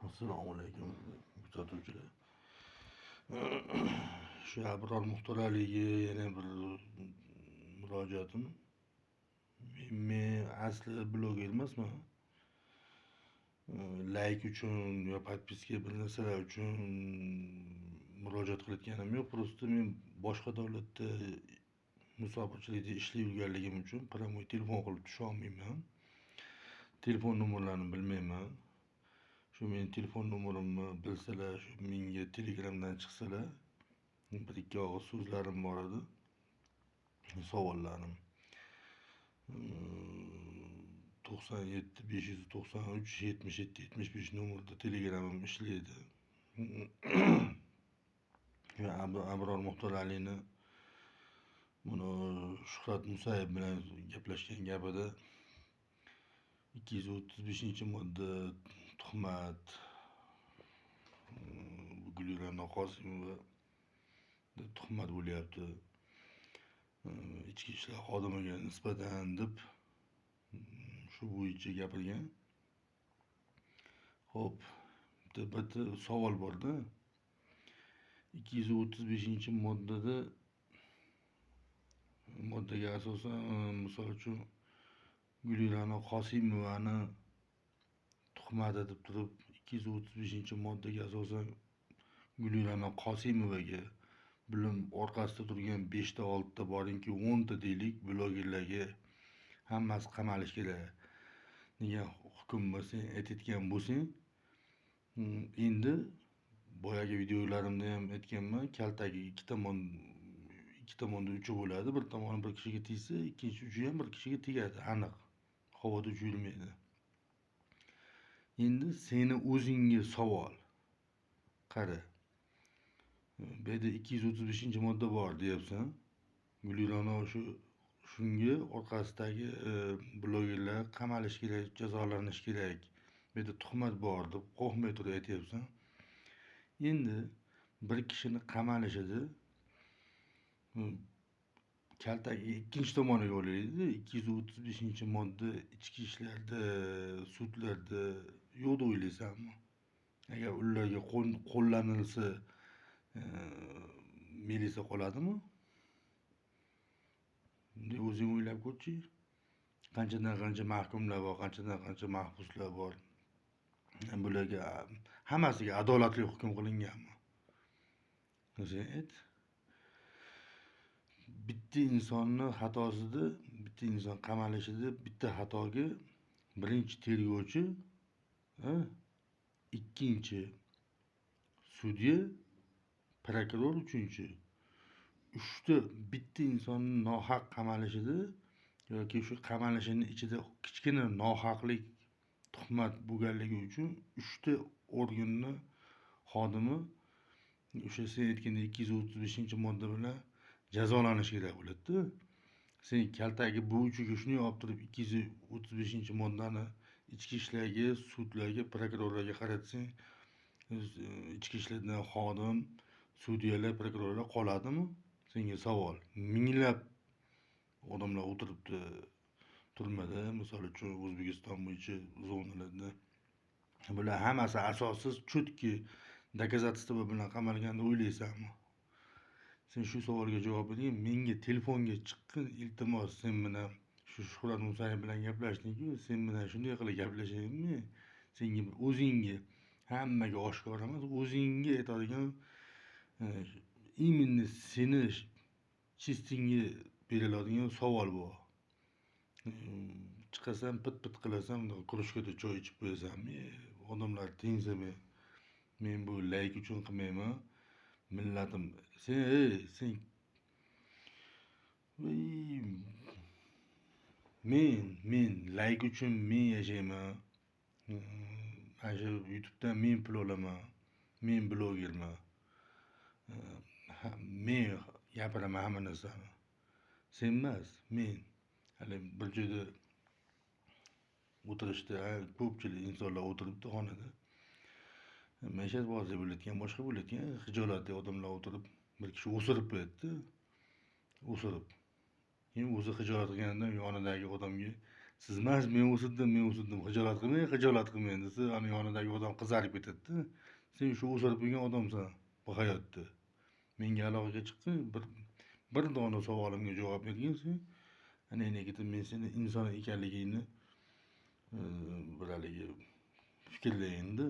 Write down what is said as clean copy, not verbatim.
Assalomu alaykum kuzatuvchilar. Shu Abror Muxtor Aliga yana bir murojaatim. Men asli bloger emasman. Layk uchun yo podpiska bir narsalar uchun murojaat qilayotganim yo'q. Просто men boshqa davlatda musobachilikda ishlab yurganligim uchun promoy telefon qilib tusha olmayman. Telefon nomerlarini bilmayman. Shu mening telefon nomerimni bilsalar, shu menga Telegramdan chiqsalar, bir ikki og'iz so'zlarim bor edi. Savollarim. 97 593 77 75 nomerda Telegramim ishlaydi. Abror Muxtor Alini buni Shuhrat Musayev bilan gaplashgan gapida 235-modda tuhmat Gulira Noqosimova tuhmat bo'lyapti. Ichki ishlar xodimiga nisbatan deb shu bo'yicha gapirgan. Xo'p, bitta savol borda. 235-moddaga asosan, misol uchun Gulira Qosimovani tuhmat deb turib, 235-moddaga asosan Gulira Qosimovaga bilim orqasida turgan 5 ta 6 ta boringki 10 ta deylik blogerlarga hammasi qamalish kerak degan hukm bo'lsa aytgan bo'lsang, endi boyagi videolarimda ham aytganman, kaltagi ikki tomonda uchi bo'ladi. Bir tomoni bir kishiga tegsa, ikkinchi uchi ham bir kishiga tegadi, aniq. Havoda uch yurmaydi. Endi seni o'zingga savol. Qara. Bu yerda 235-modda bor deyapsan. Gulirani shunga orqasidagi blogerlar qamalish kerak, jazolanish kerak. Bu yerda tuhmat bor deb qo'rqmay turib aytyapsan. Endi bir kishini qamalishida kaltagi ikkinchi tomoniga olaylik. 235-modda ichki ishlarda, sudlarda yo'q deb o'ylaysanmi? Agar ularga qo'llanilsa, melisa qoladimi? Bunday o'zing o'ylab ko'rchi. Qanchadan qancha mahkumlar bor, qanchadan qancha mahbuslar bor. Bularga hammasiga adolatli hukm qilinganmi? O'zing ayt. Bitta insonni xatosida, bitta inson qamalishida bitta xatoga birinchi tergovchi, ikkinchi sudya, prokuror, uchinchi, uchta bitta insonni nohaq qamalishida yoki shu qamalishini ichida kichkina nohaqlik, tuhmat bo'lganligi uchun uchta organni xodimi o'sha sen aytganda 235-modda bilan jazolanishi kerak bo'ladi-da. Sen kaltagi bu uchiga shuni olib turib 235-moddani ichki ishlarga, sudlarga, prokurorlarga qaratsang, ichki ishlardan xodim, sudyalar, prokurorlar qoladimi? Senga savol. Minglab odamlar o'tiribdi turmada, misol uchun O'zbekiston bo'yicha zonalarda. Bular hammasi asossiz, chutki doказательство bilan qamalgan deb o'ylaysanmi? Sen shu savolga javob bering. Menga telefonga chiqqin, iltimos, sen bilan shu Shuhrat Musayev bilan gaplashding-ku, sen bilan shunday qilib gaplashaymi? Senga o'zingga, hammaga oshkor emas, o'zingga aytadigan именно seni chistingga beriladigan savol bu. Chiqasan, pit qilasan, krujkada choy ichib qo'yasanmi? Odamlar tengsa men bu layk uchun qilmayman. Millatim, sen men layk uchun men yashayman. Mana shu YouTubedan men pul olaman. Men blogerman. Men gapiraman hamma narsani. Sen emas, men. Hali bir joyda o'tirishda ko'pchilik insonlar o'tiribdi xonada. Maishat vozi bo'layotgan, boshqa bo'layotgan, hijolatli odamlar o'tirib, bir kishi o'sirib qo'yadi-da. O'sirib. Keyin o'zi hijolat qilganidan yonidagi odamga Siz emas, men o'sirdim. Xijolat qilmang desa, ana yonidagi odam qizarib ketadi-da. Sen shu o'sirib qo'ygan odamsan bu hayotda. Menga aloqaga chiqdi, bir dona savolimga javob bergansan. Ana endi ketib men seni inson ekanligingni bir haligi fikrlayinda.